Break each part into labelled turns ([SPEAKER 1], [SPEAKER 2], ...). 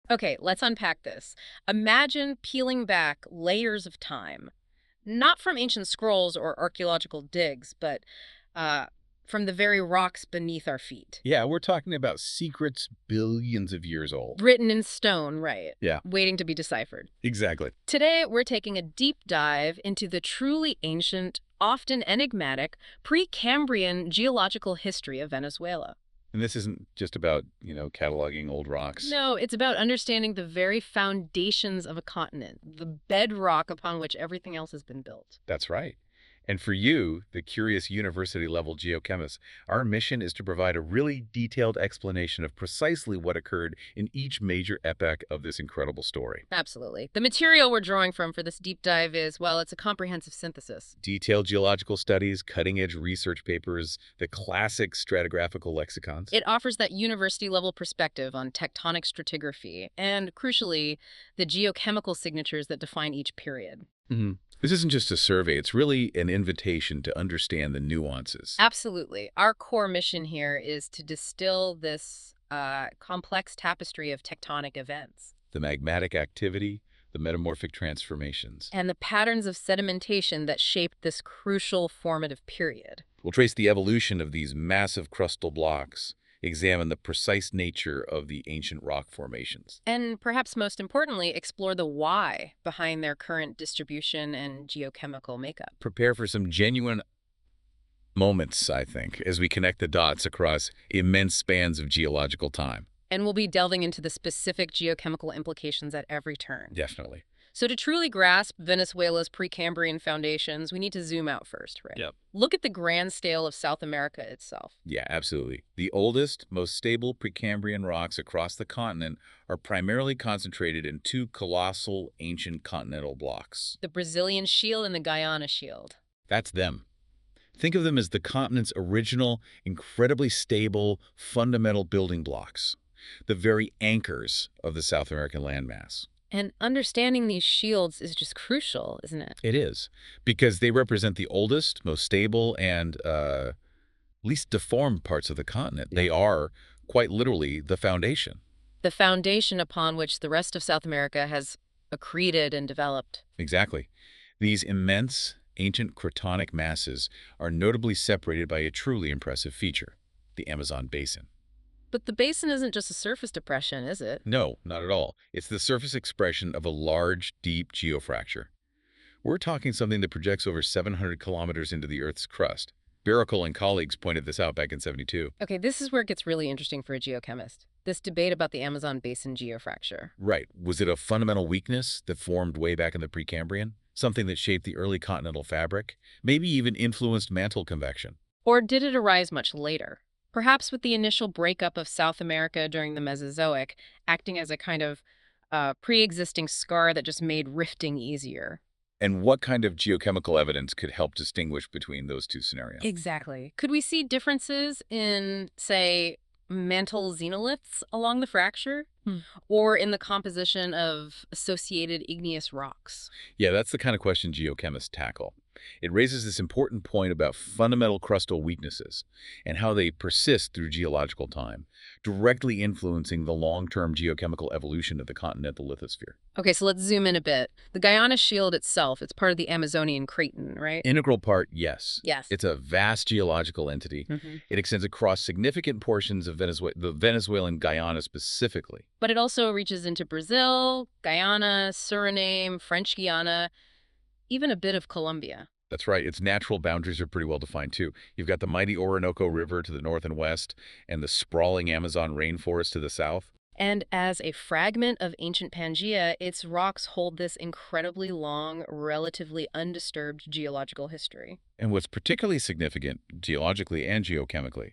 [SPEAKER 1] Okay, let's unpack this. Imagine peeling back layers of time, not from ancient scrolls or archaeological digs, but uh, from the very rocks beneath our feet.
[SPEAKER 2] Yeah, we're talking about secrets billions of years old.
[SPEAKER 1] Written in stone, right?
[SPEAKER 2] Yeah,
[SPEAKER 1] Waiting to be deciphered.
[SPEAKER 2] exactly.
[SPEAKER 1] Today, we're taking a deep dive into the truly ancient, often enigmatic, Precambrian geological history of Venezuela.
[SPEAKER 2] And this isn't just about, cataloging old rocks.
[SPEAKER 1] No, it's about understanding the very foundations of a continent, the bedrock upon which everything else has been built.
[SPEAKER 2] That's right. And for you, the curious university-level geochemist, our mission is to provide a really detailed explanation of precisely what occurred in each major epoch of this incredible story.
[SPEAKER 1] Absolutely. The material we're drawing from for this deep dive is, well, it's a comprehensive synthesis.
[SPEAKER 2] Detailed geological studies, cutting-edge research papers, the classic stratigraphical lexicons.
[SPEAKER 1] It offers that university level perspective on tectonic stratigraphy and, crucially, the geochemical signatures that define each period.
[SPEAKER 2] Mhm. This isn't just a survey, it's really an invitation to understand the nuances.
[SPEAKER 1] Absolutely. Our core mission here is to distill this complex tapestry of tectonic events
[SPEAKER 2] The magmatic activity, the metamorphic transformations.
[SPEAKER 1] and the patterns of sedimentation that shaped this crucial formative period.
[SPEAKER 2] We'll trace the evolution of these massive crustal blocks, examine the precise nature of the ancient rock formations.
[SPEAKER 1] And perhaps most importantly, explore the why behind their current distribution and geochemical makeup.
[SPEAKER 2] Prepare for some genuine moments, I think, as we connect the dots across immense spans of geological time.
[SPEAKER 1] And we'll be delving into the specific geochemical implications at every turn.
[SPEAKER 2] Definitely.
[SPEAKER 1] So to truly grasp Venezuela's Precambrian foundations, we need to zoom out first, right?
[SPEAKER 2] Yep.
[SPEAKER 1] Look at the grand scale of South America itself.
[SPEAKER 2] Yeah, absolutely. The oldest, most stable Precambrian rocks across the continent are primarily concentrated in two colossal ancient continental blocks.
[SPEAKER 1] The Brazilian Shield and the Guyana Shield.
[SPEAKER 2] That's them. Think of them as the continent's original, incredibly stable, fundamental building blocks, the very anchors of the South American landmass.
[SPEAKER 1] And understanding these shields is just crucial, isn't it?
[SPEAKER 2] It is, because they represent the oldest, most stable, and least deformed parts of the continent. They are, quite literally, the foundation.
[SPEAKER 1] The foundation upon which the rest of South America has accreted and developed.
[SPEAKER 2] Exactly. These immense, ancient cratonic masses are notably separated by a truly impressive feature, the Amazon basin.
[SPEAKER 1] But the basin isn't just a surface depression, is it?
[SPEAKER 2] No, not at all. It's the surface expression of a large, deep geofracture. We're talking something that projects over 700 kilometers into the Earth's crust. Biracle and colleagues pointed this out back in '72.
[SPEAKER 1] Okay, this is where it gets really interesting for a geochemist. This debate about the Amazon basin geofracture.
[SPEAKER 2] Right. Was it a fundamental weakness that formed way back in the Precambrian? Something that shaped the early continental fabric? Maybe even influenced mantle convection?
[SPEAKER 1] Or did it arise much later? Perhaps with the initial breakup of South America during the Mesozoic, acting as a kind of pre-existing scar that just made rifting easier.
[SPEAKER 2] And what kind of geochemical evidence could help distinguish between those two scenarios?
[SPEAKER 1] Exactly. Could we see differences in, say, mantle xenoliths along the fracture? Or in the composition of associated igneous rocks?
[SPEAKER 2] Yeah, that's the kind of question geochemists tackle. It raises this important point about fundamental crustal weaknesses and how they persist through geological time, directly influencing the long-term geochemical evolution of the continental lithosphere.
[SPEAKER 1] Okay, so let's zoom in a bit. The Guyana Shield itself, it's part of the Amazonian Craton, right?
[SPEAKER 2] Integral part, yes.
[SPEAKER 1] Yes.
[SPEAKER 2] It's a vast geological entity.
[SPEAKER 1] Mhm.
[SPEAKER 2] It extends across significant portions of the Venezuelan Guyana specifically.
[SPEAKER 1] But it also reaches into Brazil, Guyana, Suriname, French Guiana, even a bit of Colombia.
[SPEAKER 2] That's right. Its natural boundaries are pretty well defined, too. You've got the mighty Orinoco River to the north and west, and the sprawling Amazon rainforest to the south.
[SPEAKER 1] And as a fragment of ancient Pangaea, its rocks hold this incredibly long, relatively undisturbed geological history.
[SPEAKER 2] And what's particularly significant, geologically and geochemically,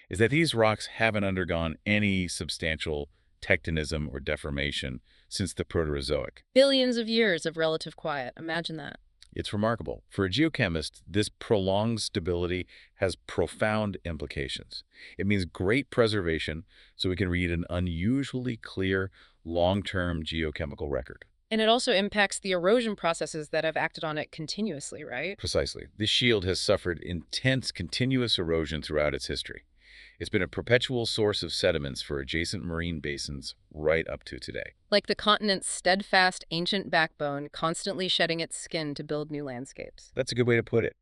[SPEAKER 2] is that these rocks haven't undergone any substantial tectonism or deformation since the Proterozoic.
[SPEAKER 1] Billions of years of relative quiet. Imagine that.
[SPEAKER 2] It's remarkable. For a geochemist, this prolonged stability has profound implications. It means great preservation, so we can read an unusually clear, long-term geochemical record.
[SPEAKER 1] And it also impacts the erosion processes that have acted on it continuously, right?
[SPEAKER 2] Precisely. This shield has suffered intense, continuous erosion throughout its history. It's been a perpetual source of sediments for adjacent marine basins right up to today.
[SPEAKER 1] Like the continent's steadfast ancient backbone constantly shedding its skin to build new landscapes.
[SPEAKER 2] That's a good way to put it.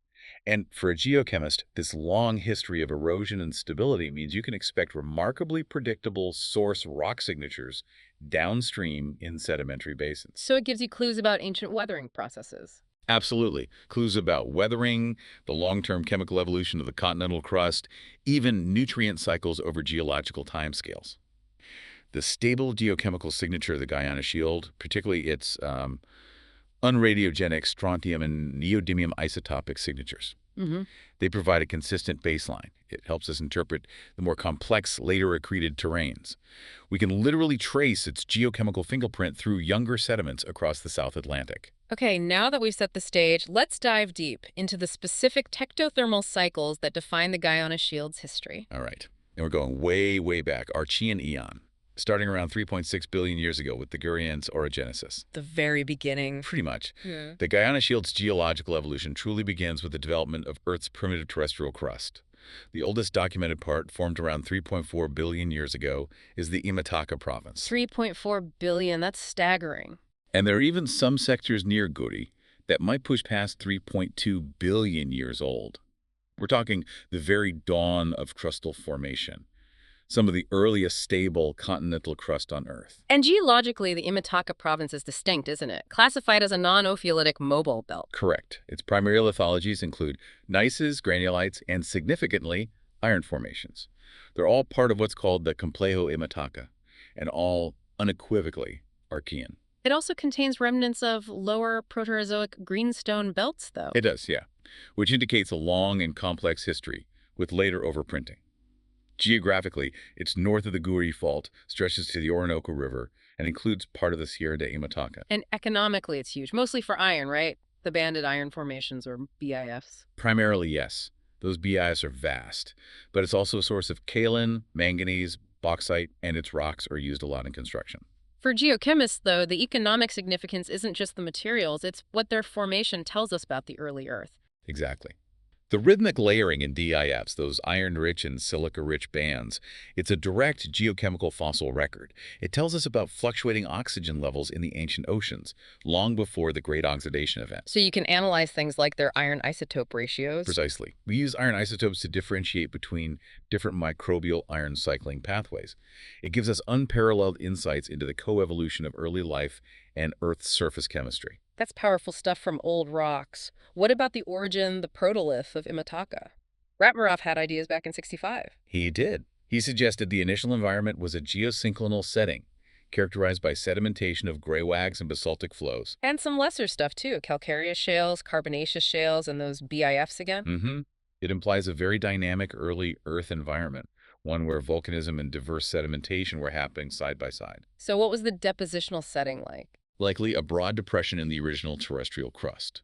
[SPEAKER 2] And for a geochemist, this long history of erosion and stability means you can expect remarkably predictable source rock signatures downstream in sedimentary basins.
[SPEAKER 1] So it gives you clues about ancient weathering processes.
[SPEAKER 2] Absolutely. Clues about weathering, the long-term chemical evolution of the continental crust, even nutrient cycles over geological timescales. The stable geochemical signature of the Guyana Shield, particularly its unradiogenic strontium and neodymium isotopic signatures.
[SPEAKER 1] Mm-hmm.
[SPEAKER 2] They provide a consistent baseline. It helps us interpret the more complex, later accreted terrains. We can literally trace its geochemical fingerprint through younger sediments across the South Atlantic.
[SPEAKER 1] Okay, now that we've set the stage, let's dive deep into the specific tectothermal cycles that define the Guyana Shield's history.
[SPEAKER 2] All right. And we're going way, way back, Archean eon, starting around 3.6 billion years ago with the Gurians orogenesis.
[SPEAKER 1] The very beginning.
[SPEAKER 2] Pretty much.
[SPEAKER 1] Yeah.
[SPEAKER 2] The Guyana Shield's geological evolution truly begins with the development of Earth's primitive terrestrial crust. The oldest documented part, formed around 3.4 billion years ago, is the Imataka province.
[SPEAKER 1] 3.4 billion, that's staggering.
[SPEAKER 2] And there are even some sectors near Guri that might push past 3.2 billion years old. We're talking the very dawn of crustal formation, some of the earliest stable continental crust on Earth.
[SPEAKER 1] And geologically, the Imataka province is distinct, isn't it? Classified as a non-ophiolitic mobile belt.
[SPEAKER 2] Correct. Its primary lithologies include gneisses, granulites, and significantly, iron formations. They're all part of what's called the Complejo Imataka, and all unequivocally Archean.
[SPEAKER 1] It also contains remnants of lower Proterozoic greenstone belts, though.
[SPEAKER 2] It does, yeah, which indicates a long and complex history with later overprinting. Geographically, it's north of the Guri Fault, stretches to the Orinoco River, and includes part of the Sierra de Imataka.
[SPEAKER 1] And economically, it's huge, mostly for iron, right? The banded iron formations, or BIFs.
[SPEAKER 2] Primarily, yes. Those BIs are vast, but it's also a source of kaolin, manganese, bauxite, and its rocks are used a lot in construction.
[SPEAKER 1] For geochemists, though, the economic significance isn't just the materials, it's what their formation tells us about the early Earth.
[SPEAKER 2] Exactly. The rhythmic layering in DIFs, those iron-rich and silica-rich bands, it's a direct geochemical fossil record. It tells us about fluctuating oxygen levels in the ancient oceans, long before the Great Oxidation event.
[SPEAKER 1] So you can analyze things like their iron isotope ratios.
[SPEAKER 2] Precisely. We use iron isotopes to differentiate between different microbial iron cycling pathways. It gives us unparalleled insights into the coevolution of early life and Earth's surface chemistry.
[SPEAKER 1] That's powerful stuff from old rocks. What about the origin, the protolith of Imataka? Ratmirov had ideas back in '65.
[SPEAKER 2] He did. He suggested the initial environment was a geosynclinal setting, characterized by sedimentation of graywags and basaltic flows.
[SPEAKER 1] And some lesser stuff, too. Calcareous shales, carbonaceous shales, and those BIFs again.
[SPEAKER 2] It implies a very dynamic early Earth environment, one where volcanism and diverse sedimentation were happening side by side.
[SPEAKER 1] So what was the depositional setting like?
[SPEAKER 2] Likely a broad depression in the original terrestrial crust.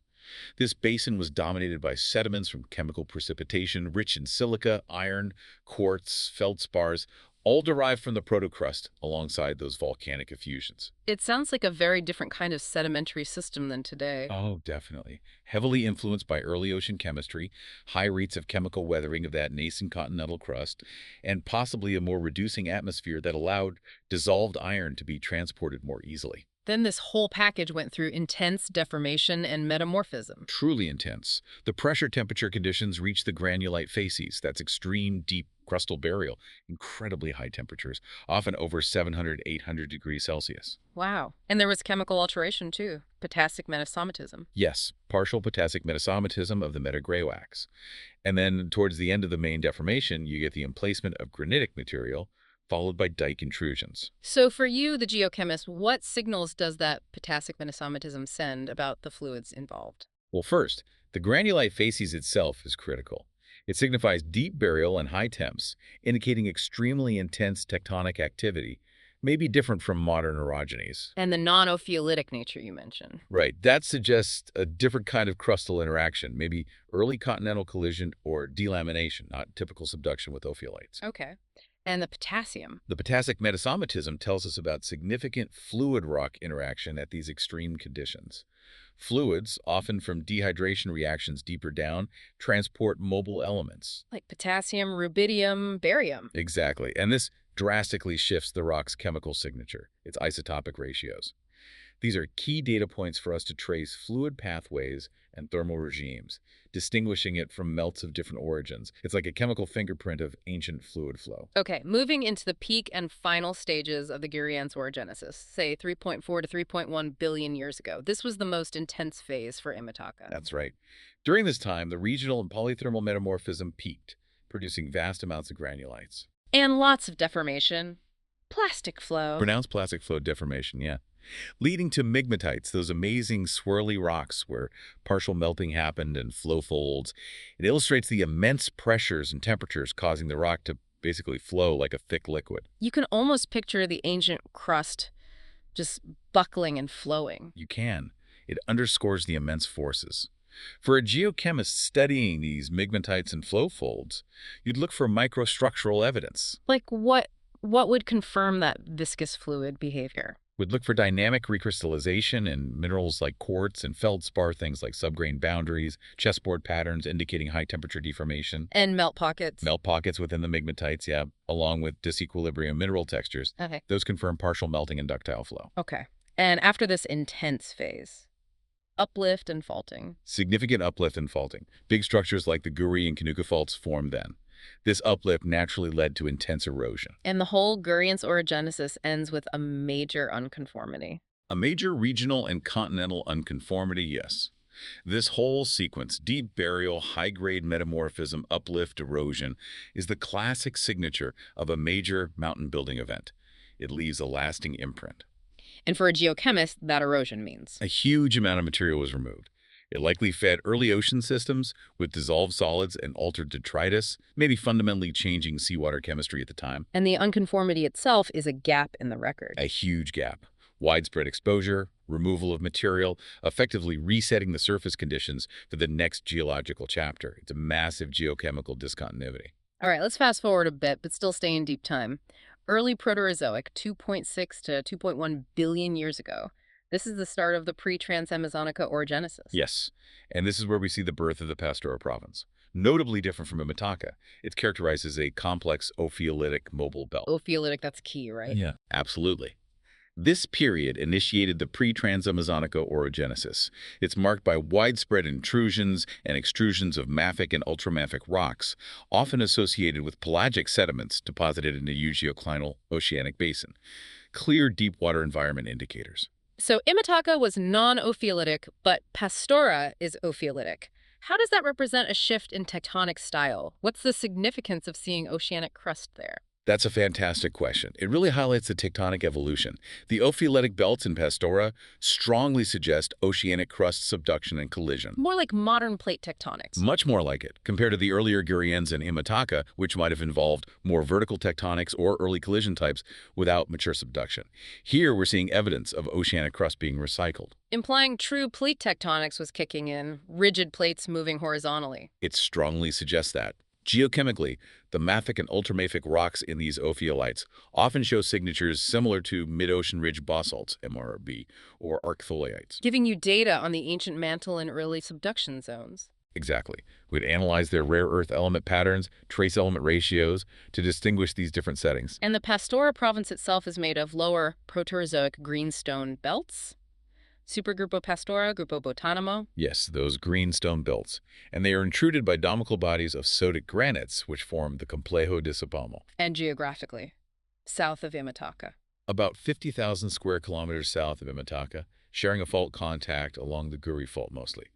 [SPEAKER 2] This basin was dominated by sediments from chemical precipitation, rich in silica, iron, quartz, feldspars, all derived from the protocrust alongside those volcanic effusions.
[SPEAKER 1] It sounds like a very different kind of sedimentary system than today.
[SPEAKER 2] Oh, definitely. Heavily influenced by early ocean chemistry, high rates of chemical weathering of that nascent continental crust, and possibly a more reducing atmosphere that allowed dissolved iron to be transported more easily.
[SPEAKER 1] Then this whole package went through intense deformation and metamorphism.
[SPEAKER 2] Truly intense. The pressure temperature conditions reach the granulite facies. That's extreme, deep crustal burial. Incredibly high temperatures, often over 700, 800 degrees Celsius.
[SPEAKER 1] Wow. And there was chemical alteration, too. Potassic metasomatism.
[SPEAKER 2] Yes, partial potassic metasomatism of the metagraywax. And then towards the end of the main deformation, you get the emplacement of granitic material, followed by dike intrusions.
[SPEAKER 1] So for you, the geochemist, what signals does that potassic metasomatism send about the fluids involved?
[SPEAKER 2] Well, first, the granulite facies itself is critical. It signifies deep burial and high temps, indicating extremely intense tectonic activity, maybe different from modern orogenies.
[SPEAKER 1] And the non-ophiolitic nature you mentioned.
[SPEAKER 2] Right, that suggests a different kind of crustal interaction, maybe early continental collision or delamination, not typical subduction with ophiolites.
[SPEAKER 1] Okay. And the potassium.
[SPEAKER 2] The potassic metasomatism tells us about significant fluid rock interaction at these extreme conditions. Fluids, often from dehydration reactions deeper down, transport mobile elements.
[SPEAKER 1] Like potassium, rubidium, barium.
[SPEAKER 2] Exactly. And this drastically shifts the rock's chemical signature, its isotopic ratios. These are key data points for us to trace fluid pathways and thermal regimes, distinguishing it from melts of different origins. It's like a chemical fingerprint of ancient fluid flow.
[SPEAKER 1] Okay, moving into the peak and final stages of the Gurian's orogenesis, say 3.4 to 3.1 billion years ago. This was the most intense phase for Imitaka.
[SPEAKER 2] That's right. During this time, the regional and polythermal metamorphism peaked, producing vast amounts of granulites.
[SPEAKER 1] And lots of deformation. Plastic flow.
[SPEAKER 2] Pronounced plastic flow deformation, yeah. Leading to migmatites, those amazing swirly rocks where partial melting happened and flow folds. It illustrates the immense pressures and temperatures causing the rock to basically flow like a thick liquid.
[SPEAKER 1] You can almost picture the ancient crust just buckling and flowing.
[SPEAKER 2] You can. It underscores the immense forces. For a geochemist studying these migmatites and flow folds, you'd look for microstructural evidence.
[SPEAKER 1] Like what would confirm that viscous fluid behavior?
[SPEAKER 2] Would look for dynamic recrystallization in minerals like quartz and feldspar, things like subgrain boundaries, chessboard patterns indicating high temperature deformation,
[SPEAKER 1] And melt pockets.
[SPEAKER 2] melt pockets within the migmatites, yeah, along with disequilibrium mineral textures.
[SPEAKER 1] Okay.
[SPEAKER 2] Those confirm partial melting and ductile flow.
[SPEAKER 1] Okay. And after this intense phase, uplift and faulting.
[SPEAKER 2] Significant uplift and faulting. Big structures like the Guri and Kanuka faults formed then. This uplift naturally led to intense erosion.
[SPEAKER 1] And the whole Gurian's orogenesis ends with a major unconformity.
[SPEAKER 2] A major regional and continental unconformity, yes. This whole sequence, deep burial, high-grade metamorphism, uplift, erosion, is the classic signature of a major mountain-building event. It leaves a lasting imprint.
[SPEAKER 1] And for a geochemist, that erosion means.
[SPEAKER 2] A huge amount of material was removed. It likely fed early ocean systems with dissolved solids and altered detritus, maybe fundamentally changing seawater chemistry at the time.
[SPEAKER 1] And the unconformity itself is a gap in the record.
[SPEAKER 2] A huge gap. Widespread exposure, removal of material, effectively resetting the surface conditions for the next geological chapter. It's a massive geochemical discontinuity.
[SPEAKER 1] All right, let's fast forward a bit, but still stay in deep time. Early Proterozoic, 2.6 to 2.1 billion years ago. This is the start of the pre-Trans-Amazonica orogenesis.
[SPEAKER 2] Yes, and this is where we see the birth of the Pastora province. Notably different from Imitaka, it's characterized as a complex ophiolitic mobile belt.
[SPEAKER 1] Ophiolitic, that's key, right?
[SPEAKER 2] Yeah, absolutely. This period initiated the pre-Trans-Amazonica orogenesis. It's marked by widespread intrusions and extrusions of mafic and ultramafic rocks, often associated with pelagic sediments deposited in the eugeoclinal oceanic basin. Clear deep water environment indicators.
[SPEAKER 1] So Imitaka was non-ophiolitic, but Pastora is ophiolitic. How does that represent a shift in tectonic style? What's the significance of seeing oceanic crust there?
[SPEAKER 2] That's a fantastic question. It really highlights the tectonic evolution. The ophiolitic belts in Pastora strongly suggest oceanic crust subduction and collision.
[SPEAKER 1] More like modern plate tectonics.
[SPEAKER 2] Much more like it, compared to the earlier Gurians and Imitaka, which might have involved more vertical tectonics or early collision types without mature subduction. Here, we're seeing evidence of oceanic crust being recycled.
[SPEAKER 1] Implying true plate tectonics was kicking in, rigid plates moving horizontally.
[SPEAKER 2] It strongly suggests that. Geochemically, the mafic and ultramafic rocks in these ophiolites often show signatures similar to mid-ocean ridge basalts, MRB, or arctholiites.
[SPEAKER 1] Giving you data on the ancient mantle and early subduction zones.
[SPEAKER 2] Exactly. We'd analyze their rare earth element patterns, trace element ratios, to distinguish these different settings.
[SPEAKER 1] And the Pastora province itself is made of lower Proterozoic greenstone belts. Supergrupo Pastora, Grupo Botanimo.
[SPEAKER 2] Yes, those greenstone belts. And they are intruded by domical bodies of sodic granites, which form the Complejo de Sopamo.
[SPEAKER 1] And geographically, south of Imitaka.
[SPEAKER 2] About 50,000 square kilometers south of Imitaka, sharing a fault contact along the Guri Fault mostly.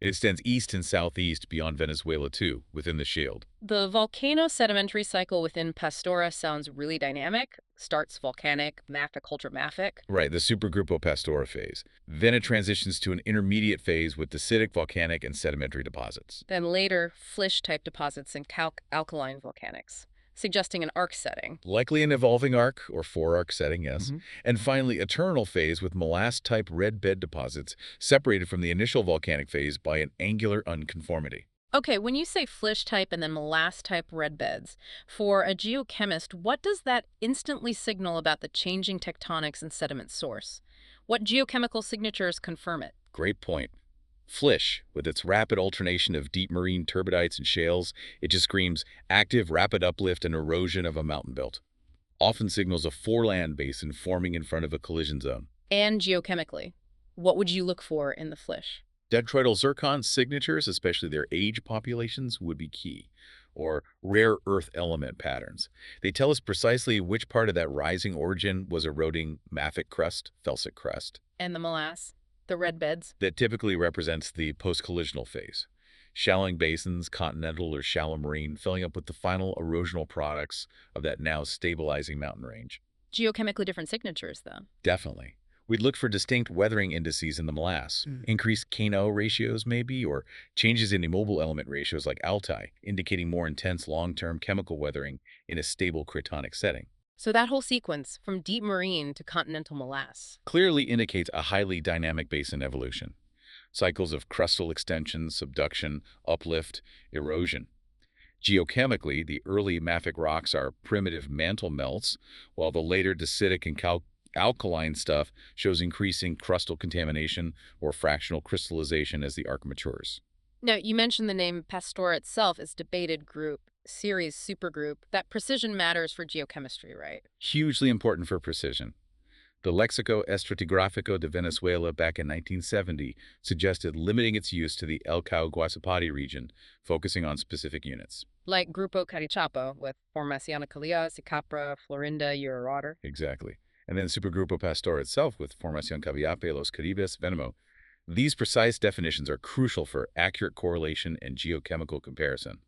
[SPEAKER 2] It extends east and southeast beyond Venezuela too, within the shield.
[SPEAKER 1] The volcano sedimentary cycle within Pastora sounds really dynamic. Starts volcanic, mafic, ultramafic.
[SPEAKER 2] Right, the Supergrupo Pastora phase. Then it transitions to an intermediate phase with dacitic, volcanic, and sedimentary deposits.
[SPEAKER 1] Then later, flysch-type deposits and alkaline volcanics, suggesting an arc setting.
[SPEAKER 2] Likely an evolving arc, or four-arc setting, yes.
[SPEAKER 1] Mm-hmm.
[SPEAKER 2] And finally, a terminal phase with molasse-type red bed deposits separated from the initial volcanic phase by an angular unconformity.
[SPEAKER 1] Okay, when you say flysch-type and then molasse-type red beds, for a geochemist, what does that instantly signal about the changing tectonics and sediment source? What geochemical signatures confirm it?
[SPEAKER 2] Great point. Flysch, with its rapid alternation of deep marine turbidites and shales, it just screams active, rapid uplift and erosion of a mountain belt. Often signals a foreland basin forming in front of a collision zone.
[SPEAKER 1] And geochemically, what would you look for in the flysch?
[SPEAKER 2] Detroidal zircon signatures, especially their age populations, would be key, or rare earth element patterns. They tell us precisely which part of that rising origin was eroding mafic crust, felsic crust.
[SPEAKER 1] And the molasse, the red beds?
[SPEAKER 2] That typically represents the post-collisional phase. Shallowing basins, continental or shallow marine, filling up with the final erosional products of that now stabilizing mountain range.
[SPEAKER 1] Geochemically different signatures, though.
[SPEAKER 2] Definitely. We'd look for distinct weathering indices in the molasse, increased K-O ratios maybe, or changes in immobile element ratios like altai, indicating more intense long-term chemical weathering in a stable cratonic setting.
[SPEAKER 1] So that whole sequence, from deep marine to continental molasse.
[SPEAKER 2] Clearly indicates a highly dynamic basin evolution. Cycles of crustal extension, subduction, uplift, erosion. Geochemically, the early mafic rocks are primitive mantle melts, while the later dacitic and alkaline stuff shows increasing crustal contamination or fractional crystallization as the arc matures.
[SPEAKER 1] Now, you mentioned the name Pastora itself is debated group, series supergroup. That precision matters for geochemistry, right?
[SPEAKER 2] Hugely important for precision. The Léxico Estratigráfico de Venezuela back in 1970 suggested limiting its use to the El Cauca region, focusing on specific units.
[SPEAKER 1] Like Grupo Carichapo with Formación Calillas, Capra, Florinda, Eurowater.
[SPEAKER 2] Exactly. And then Supergrupo Pastor itself with Formación Caviape, Los Caribes, Venimo. These precise definitions are crucial for accurate correlation and geochemical comparison,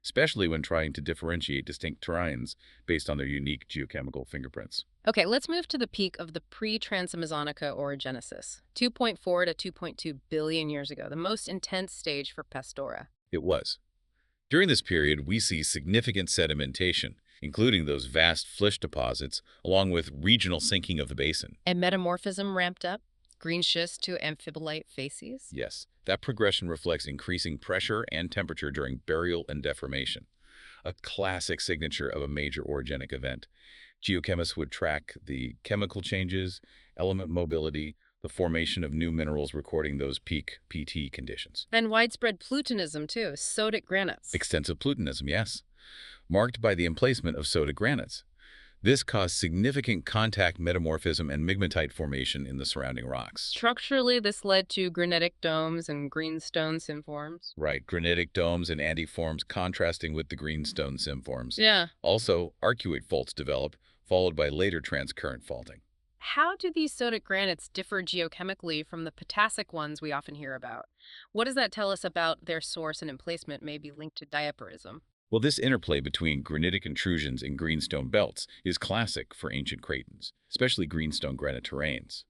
[SPEAKER 2] especially when trying to differentiate distinct terrains based on their unique geochemical fingerprints.
[SPEAKER 1] Okay, let's move to the peak of the pre-Transamazonica orogenesis, 2.4 to 2.2 billion years ago, the most intense stage for Pastora.
[SPEAKER 2] It was. During this period, we see significant sedimentation, including those vast flysch deposits, along with regional sinking of the basin.
[SPEAKER 1] And metamorphism ramped up, green schist to amphibolite facies.
[SPEAKER 2] Yes, that progression reflects increasing pressure and temperature during burial and deformation, a classic signature of a major orogenic event. Geochemists would track the chemical changes, element mobility, the formation of new minerals recording those peak PT conditions.
[SPEAKER 1] And widespread plutonism, too, sodic granites.
[SPEAKER 2] Extensive plutonism, yes, marked by the emplacement of soda granites. This caused significant contact metamorphism and migmatite formation in the surrounding rocks.
[SPEAKER 1] Structurally, this led to granitic domes and greenstone symforms.
[SPEAKER 2] Right, granitic domes and antiforms contrasting with the greenstone symforms.
[SPEAKER 1] Yeah.
[SPEAKER 2] Also, arcuate faults developed, followed by later transcurrent faulting.
[SPEAKER 1] How do these sodic granites differ geochemically from the potassic ones we often hear about? What does that tell us about their source and emplacement may be linked to diaparism?
[SPEAKER 2] Well, this interplay between granitic intrusions and greenstone belts is classic for ancient cratons, especially greenstone granite terrains.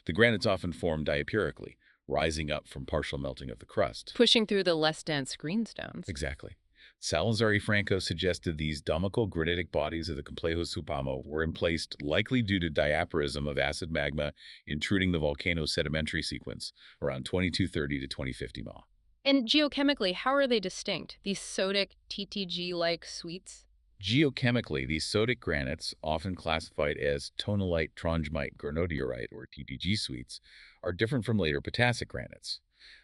[SPEAKER 2] The granites often form diapurically, rising up from partial melting of the crust.
[SPEAKER 1] Pushing through the less dense greenstones.
[SPEAKER 2] Exactly. Salazar y Franco suggested these domical granitic bodies of the Complejo Supamo were emplaced likely due to diaparism of acid magma intruding the volcano's sedimentary sequence around 2230 to 2050 Ma.
[SPEAKER 1] And geochemically, how are they distinct, these sodic TTG-like suites?
[SPEAKER 2] Geochemically, these sodic granites, often classified as tonalite trondhjemite granodiorite or TTG suites, are different from later potassic granites.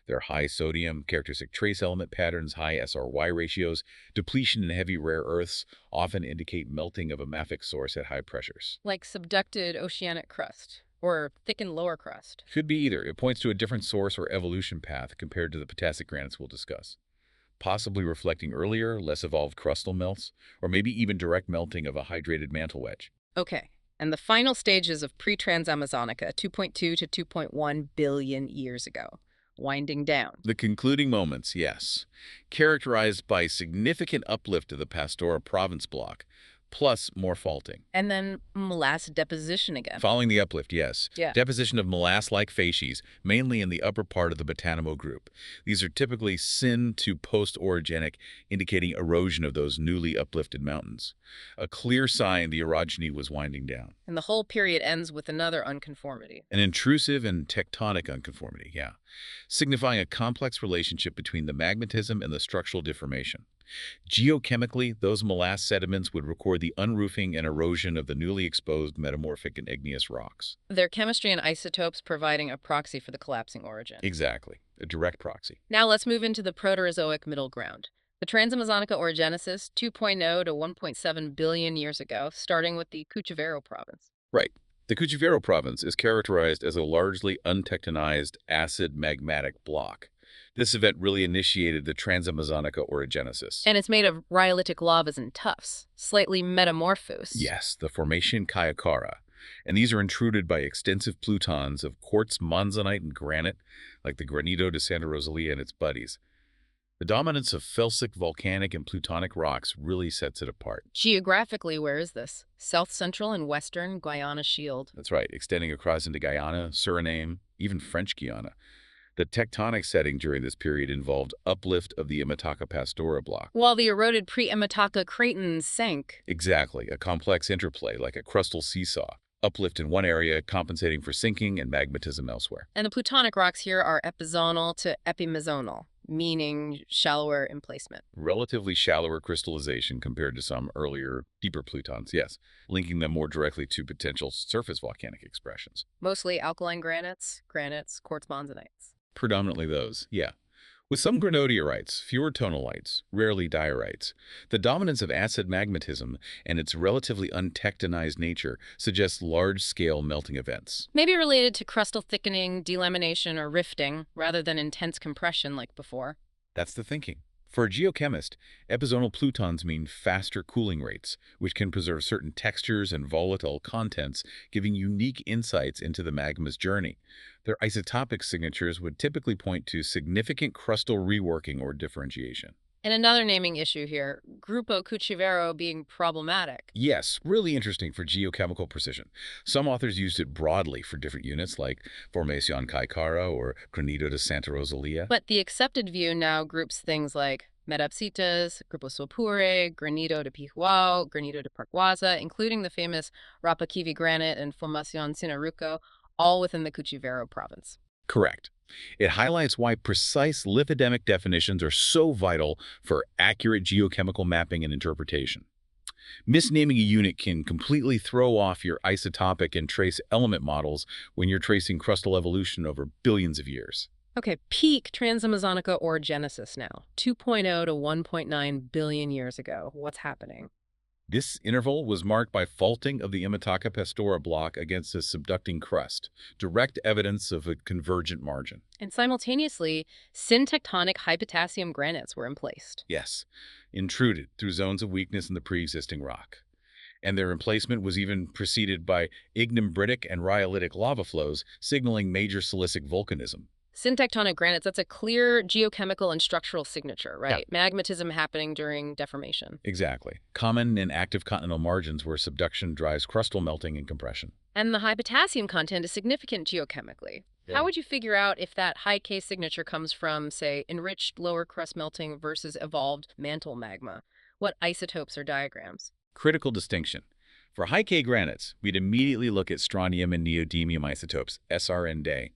[SPEAKER 2] Their high sodium, characteristic trace element patterns, high SRY ratios, depletion in heavy rare earths often indicate melting of a mafic source at high pressures.
[SPEAKER 1] Like subducted oceanic crust, or thickened lower crust.
[SPEAKER 2] Could be either. It points to a different source or evolution path compared to the potassic granites we'll discuss, possibly reflecting earlier, less evolved crustal melts, or maybe even direct melting of a hydrated mantle wedge.
[SPEAKER 1] Okay, and the final stages of pre-Transamazonica, 2.2 to 2.1 billion years ago. Winding down.
[SPEAKER 2] The concluding moments, yes, characterized by significant uplift of the Pastora province block, plus more faulting.
[SPEAKER 1] And then molasse deposition again.
[SPEAKER 2] Following the uplift, yes.
[SPEAKER 1] Yeah.
[SPEAKER 2] Deposition of molasse-like facies, mainly in the upper part of the Botanimo group. These are typically syn to post-orogenic, indicating erosion of those newly uplifted mountains. A clear sign the orogeny was winding down.
[SPEAKER 1] And the whole period ends with another unconformity.
[SPEAKER 2] An intrusive and tectonic unconformity, yeah, signifying a complex relationship between the magmatism and the structural deformation. Geochemically, those molasse sediments would record the unroofing and erosion of the newly exposed metamorphic and igneous rocks.
[SPEAKER 1] Their chemistry and isotopes providing a proxy for the collapsing origin.
[SPEAKER 2] Exactly, a direct proxy.
[SPEAKER 1] Now let's move into the Proterozoic middle ground. The Transamazonica orogenesis 2.0 to 1.7 billion years ago, starting with the Cuchivero province.
[SPEAKER 2] Right. The Cuchivero province is characterized as a largely untectonized acid magmatic block. This event really initiated the Transamazonica orogenesis.
[SPEAKER 1] And it's made of rhyolitic lavas and tuffs, slightly metamorphosed.
[SPEAKER 2] Yes, the formation Kayakara. And these are intruded by extensive plutons of quartz, monzonite, and granite, like the Granito de Santa Rosalia and its buddies. The dominance of felsic, volcanic, and plutonic rocks really sets it apart.
[SPEAKER 1] Geographically, where is this? South Central and Western Guyana Shield.
[SPEAKER 2] That's right, extending across into Guyana, Suriname, even French Guiana. The tectonic setting during this period involved uplift of the Imataca Pastora block.
[SPEAKER 1] While the eroded pre-Imataca cratons sank.
[SPEAKER 2] Exactly, a complex interplay like a crustal seesaw. Uplift in one area, compensating for sinking and magmatism elsewhere.
[SPEAKER 1] And the plutonic rocks here are epizonal to epimezonal, meaning shallower emplacement.
[SPEAKER 2] Relatively shallower crystallization compared to some earlier, deeper plutons, yes, linking them more directly to potential surface volcanic expressions.
[SPEAKER 1] Mostly alkaline granites, quartz monzonites.
[SPEAKER 2] Predominantly those, yeah. With some granodiorites, fewer tonalites, rarely diorites, the dominance of acid magmatism and its relatively untectonized nature suggests large-scale melting events.
[SPEAKER 1] Maybe related to crustal thickening, delamination, or rifting, rather than intense compression like before.
[SPEAKER 2] That's the thinking. For a geochemist, epizonal plutons mean faster cooling rates, which can preserve certain textures and volatile contents, giving unique insights into the magma's journey. Their isotopic signatures would typically point to significant crustal reworking or differentiation.
[SPEAKER 1] And another naming issue here, Grupo Cuchivero being problematic.
[SPEAKER 2] Yes, really interesting for geochemical precision. Some authors used it broadly for different units like Formación Caicara or Granito de Santa Rosalia.
[SPEAKER 1] But the accepted view now groups things like Metapsitas, Grupo Sopure, Granito de Pijuao, Granito de Parguaza, including the famous Rapakivi granite and Formación Sinaruco, all within the Cuchivero province.
[SPEAKER 2] Correct. It highlights why precise lithidemic definitions are so vital for accurate geochemical mapping and interpretation. Misnaming a unit can completely throw off your isotopic and trace element models when you're tracing crustal evolution over billions of years.
[SPEAKER 1] Okay, peak Transamazonica orogenesis now, 2.0 to 1.9 billion years ago. What's happening?
[SPEAKER 2] This interval was marked by faulting of the Imataca Pastora block against a subducting crust, direct evidence of a convergent margin.
[SPEAKER 1] And simultaneously, syntectonic high potassium granites were emplaced.
[SPEAKER 2] Yes, intruded through zones of weakness in the pre-existing rock. And their emplacement was even preceded by ignimbritic and rhyolitic lava flows, signaling major silicic volcanism.
[SPEAKER 1] Syntectonic granites, that's a clear geochemical and structural signature, right? Yeah. Magmatism happening during deformation.
[SPEAKER 2] Exactly. Common in active continental margins where subduction drives crustal melting and compression.
[SPEAKER 1] And the high potassium content is significant geochemically. Yeah. How would you figure out if that high K signature comes from, say, enriched lower crust melting versus evolved mantle magma? What isotopes or diagrams?
[SPEAKER 2] Critical distinction. For high K granites, we'd immediately look at strontium and neodymium isotopes, SR&A.